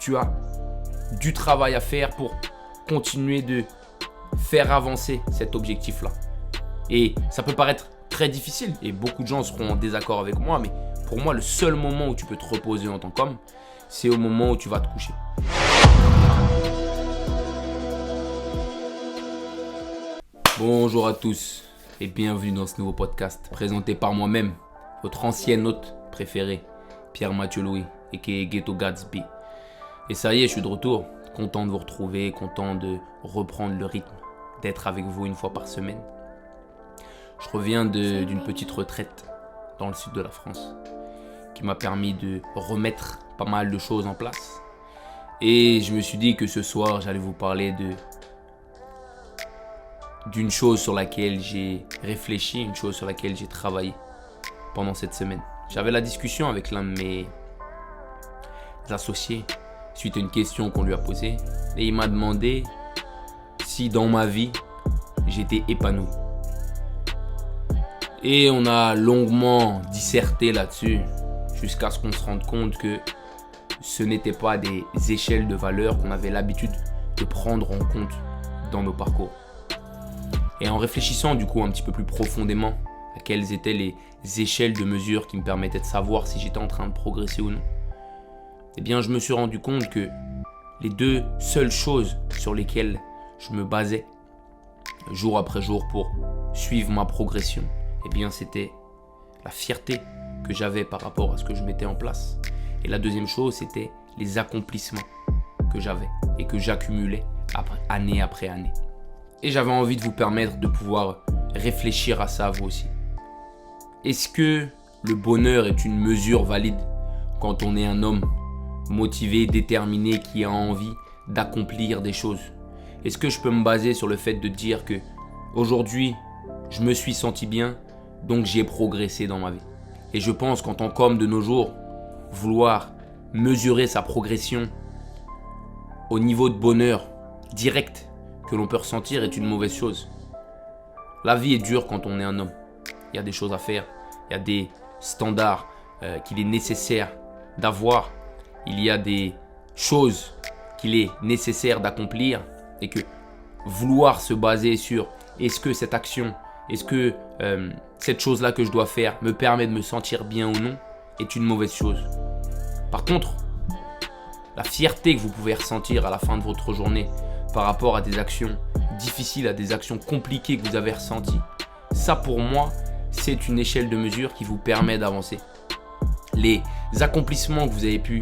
tu as du travail à faire pour continuer de faire avancer cet objectif-là. Et ça peut paraître très difficile et beaucoup de gens seront en désaccord avec moi, mais pour moi, le seul moment où tu peux te reposer en tant qu'homme, c'est au moment où tu vas te coucher. Bonjour à tous et bienvenue dans ce nouveau podcast présenté par moi-même, votre ancien hôte préféré, Pierre-Mathieu Louis, a.k.a. Ghetto Gatsby. Et ça y est, je suis de retour, content de vous retrouver, content de reprendre le rythme, d'être avec vous une fois par semaine. Je reviens d'une petite retraite dans le sud de la France qui m'a permis de remettre pas mal de choses en place. Et je me suis dit que ce soir, j'allais vous parler d'une chose sur laquelle j'ai réfléchi, une chose sur laquelle j'ai travaillé pendant cette semaine. J'avais la discussion avec l'un de mes associés suite à une question qu'on lui a posée et il m'a demandé si dans ma vie j'étais épanoui. Et on a longuement disserté là-dessus jusqu'à ce qu'on se rende compte que ce n'étaient pas des échelles de valeur qu'on avait l'habitude de prendre en compte dans nos parcours. Et en réfléchissant du coup un petit peu plus profondément à quelles étaient les échelles de mesure qui me permettaient de savoir si j'étais en train de progresser ou non, eh bien je me suis rendu compte que les deux seules choses sur lesquelles je me basais jour après jour pour suivre ma progression, eh bien c'était la fierté que j'avais par rapport à ce que je mettais en place. Et la deuxième chose, c'était les accomplissements que j'avais et que j'accumulais année après année. Et j'avais envie de vous permettre de pouvoir réfléchir à ça vous aussi. Est-ce que le bonheur est une mesure valide quand on est un homme motivé, déterminé, qui a envie d'accomplir des choses? Est-ce que je peux me baser sur le fait de dire que aujourd'hui, je me suis senti bien, donc j'ai progressé dans ma vie? Et je pense qu'en tant qu'homme de nos jours, vouloir mesurer sa progression au niveau de bonheur direct que l'on peut ressentir est une mauvaise chose. La vie est dure quand on est un homme. Il y a des choses à faire, il y a des standards qu'il est nécessaire d'avoir, il y a des choses qu'il est nécessaire d'accomplir et que vouloir se baser sur est-ce que cette action, est-ce que cette chose-là que je dois faire me permet de me sentir bien ou non est une mauvaise chose. Par contre, la fierté que vous pouvez ressentir à la fin de votre journée par rapport à des actions difficiles, à des actions compliquées que vous avez ressenties, ça pour moi, c'est une échelle de mesure qui vous permet d'avancer. Les accomplissements que vous avez pu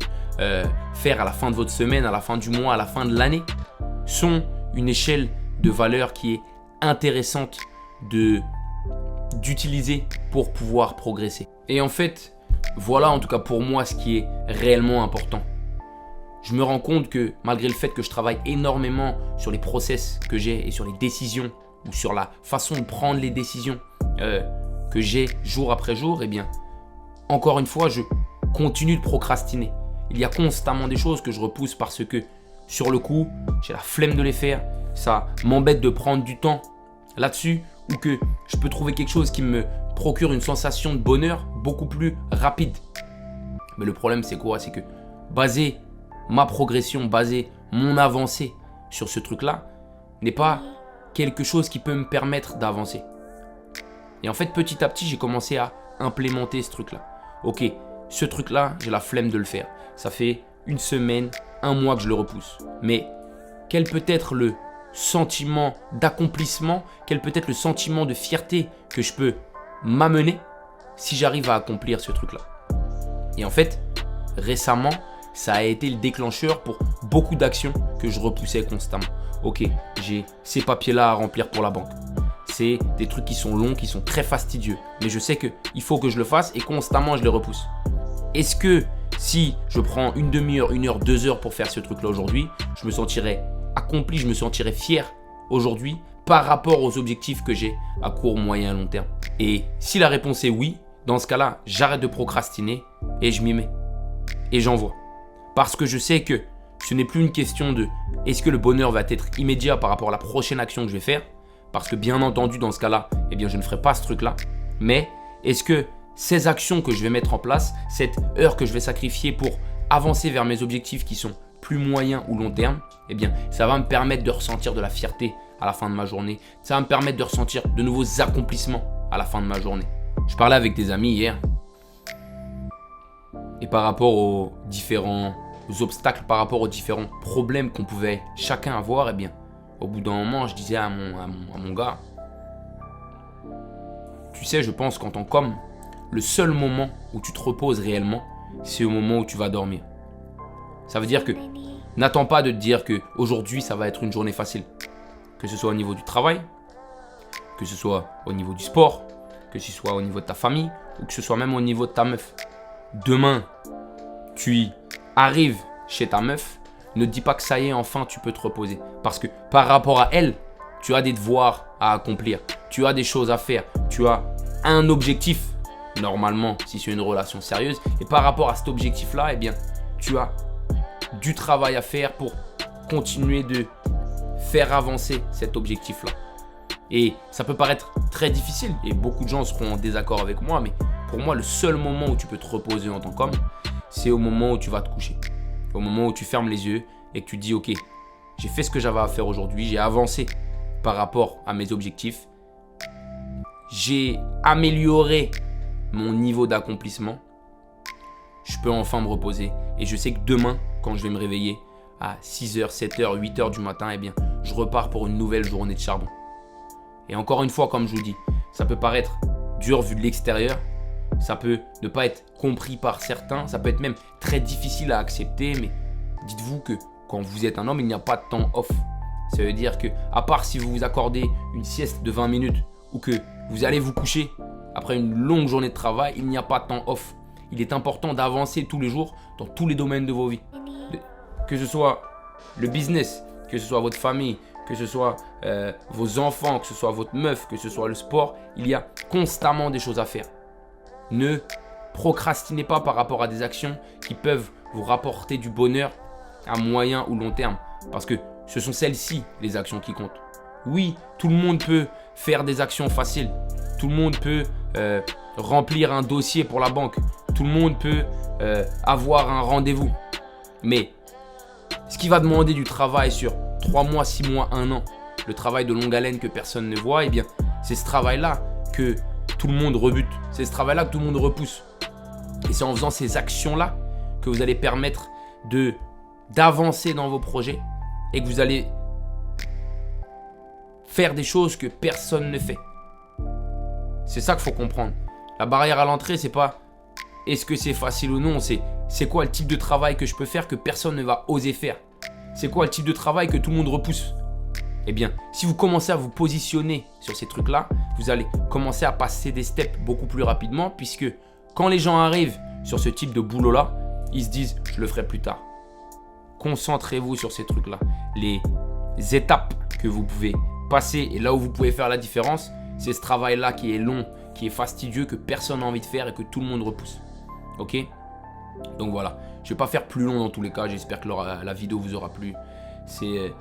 faire à la fin de votre semaine, à la fin du mois, à la fin de l'année, sont une échelle de valeur qui est intéressante d'utiliser pour pouvoir progresser. Et en fait, voilà en tout cas pour moi ce qui est réellement important. Je me rends compte que malgré le fait que je travaille énormément sur les process que j'ai et sur les décisions ou sur la façon de prendre les décisions que j'ai jour après jour, eh bien, encore une fois, je continue de procrastiner. Il y a constamment des choses que je repousse parce que sur le coup, j'ai la flemme de les faire. Ça m'embête de prendre du temps là-dessus ou que je peux trouver quelque chose qui me procure une sensation de bonheur beaucoup plus rapide. Mais le problème, c'est quoi? C'est que baser ma progression, baser mon avancée sur ce truc-là n'est pas quelque chose qui peut me permettre d'avancer. Et en fait, petit à petit, j'ai commencé à implémenter ce truc-là. Ok, ce truc-là, j'ai la flemme de le faire. Ça fait une semaine, un mois que je le repousse. Mais quel peut être le sentiment d'accomplissement, quel peut être le sentiment de fierté que je peux m'amener si j'arrive à accomplir ce truc-là? Et en fait, récemment, ça a été le déclencheur pour beaucoup d'actions que je repoussais constamment. Ok, j'ai ces papiers-là à remplir pour la banque. C'est des trucs qui sont longs, qui sont très fastidieux. Mais je sais qu'il faut que je le fasse et constamment je les repousse. Est-ce que si je prends une demi-heure, 1 heure, 2 heures pour faire ce truc-là aujourd'hui, je me sentirais accompli, je me sentirais fier aujourd'hui par rapport aux objectifs que j'ai à court, moyen, long terme? Et si la réponse est oui, dans ce cas-là, j'arrête de procrastiner et je m'y mets. Et j'envoie. Parce que je sais que ce n'est plus une question de est-ce que le bonheur va être immédiat par rapport à la prochaine action que je vais faire? Parce que bien entendu, dans ce cas-là, eh bien, je ne ferai pas ce truc-là. Mais est-ce que ces actions que je vais mettre en place, cette heure que je vais sacrifier pour avancer vers mes objectifs qui sont plus moyen ou long terme, eh bien, ça va me permettre de ressentir de la fierté à la fin de ma journée. Ça va me permettre de ressentir de nouveaux accomplissements à la fin de ma journée. Je parlais avec des amis hier. Et par rapport aux différents obstacles, par rapport aux différents problèmes qu'on pouvait chacun avoir, eh bien, au bout d'un moment, je disais à mon gars, tu sais, je pense qu'en tant qu'homme, le seul moment où tu te reposes réellement, c'est au moment où tu vas dormir. Ça veut dire que n'attends pas de te dire que aujourd'hui ça va être une journée facile. Que ce soit au niveau du travail, que ce soit au niveau du sport, que ce soit au niveau de ta famille ou que ce soit même au niveau de ta meuf. Demain, tu arrives chez ta meuf, ne te dis pas que ça y est, enfin tu peux te reposer. Parce que par rapport à elle, tu as des devoirs à accomplir, tu as des choses à faire, tu as un objectif, normalement, si c'est une relation sérieuse. Et par rapport à cet objectif-là, eh bien, tu as du travail à faire pour continuer de faire avancer cet objectif-là. Et ça peut paraître très difficile et beaucoup de gens seront en désaccord avec moi, mais pour moi, le seul moment où tu peux te reposer en tant qu'homme, c'est au moment où tu vas te coucher. Au moment où tu fermes les yeux et que tu te dis « Ok, j'ai fait ce que j'avais à faire aujourd'hui, j'ai avancé par rapport à mes objectifs, j'ai amélioré mon niveau d'accomplissement, je peux enfin me reposer. Et je sais que demain, quand je vais me réveiller à 6h, 7h, 8h du matin, eh bien, je repars pour une nouvelle journée de charbon. » Et encore une fois, comme je vous dis, ça peut paraître dur vu de l'extérieur, ça peut ne pas être compris par certains, ça peut être même très difficile à accepter, mais dites-vous que quand vous êtes un homme, il n'y a pas de temps off. Ça veut dire que, à part si vous vous accordez une sieste de 20 minutes ou que vous allez vous coucher après une longue journée de travail, il n'y a pas de temps off. Il est important d'avancer tous les jours dans tous les domaines de vos vies. Que ce soit le business, que ce soit votre famille, que ce soit vos enfants, que ce soit votre meuf, que ce soit le sport, il y a constamment des choses à faire. Ne procrastinez pas par rapport à des actions qui peuvent vous rapporter du bonheur à moyen ou long terme. Parce que ce sont celles-ci les actions qui comptent. Oui, tout le monde peut faire des actions faciles. Tout le monde peut remplir un dossier pour la banque. Tout le monde peut avoir un rendez-vous. Mais ce qui va demander du travail sur 3 mois, 6 mois, 1 an, le travail de longue haleine que personne ne voit, eh bien, c'est ce travail-là que tout le monde rebute. C'est ce travail-là que tout le monde repousse. Et c'est en faisant ces actions-là que vous allez permettre d'avancer dans vos projets et que vous allez faire des choses que personne ne fait. C'est ça qu'il faut comprendre. La barrière à l'entrée, c'est pas est-ce que c'est facile ou non, c'est quoi le type de travail que je peux faire que personne ne va oser faire. C'est quoi le type de travail que tout le monde repousse. Eh bien, si vous commencez à vous positionner sur ces trucs-là, vous allez commencer à passer des steps beaucoup plus rapidement puisque quand les gens arrivent sur ce type de boulot-là, ils se disent « je le ferai plus tard ». Concentrez-vous sur ces trucs-là. Les étapes que vous pouvez passer et là où vous pouvez faire la différence, c'est ce travail-là qui est long, qui est fastidieux, que personne n'a envie de faire et que tout le monde repousse. Ok ? Donc voilà, je ne vais pas faire plus long dans tous les cas, j'espère que la vidéo vous aura plu. C'est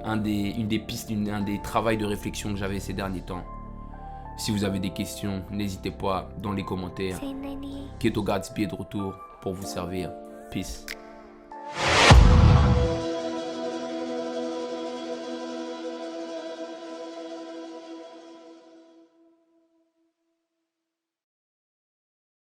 une des pistes, un des travaux de réflexion que j'avais ces derniers temps. Si vous avez des questions, n'hésitez pas dans les commentaires. Keto Gatsby est de retour pour vous servir. Peace.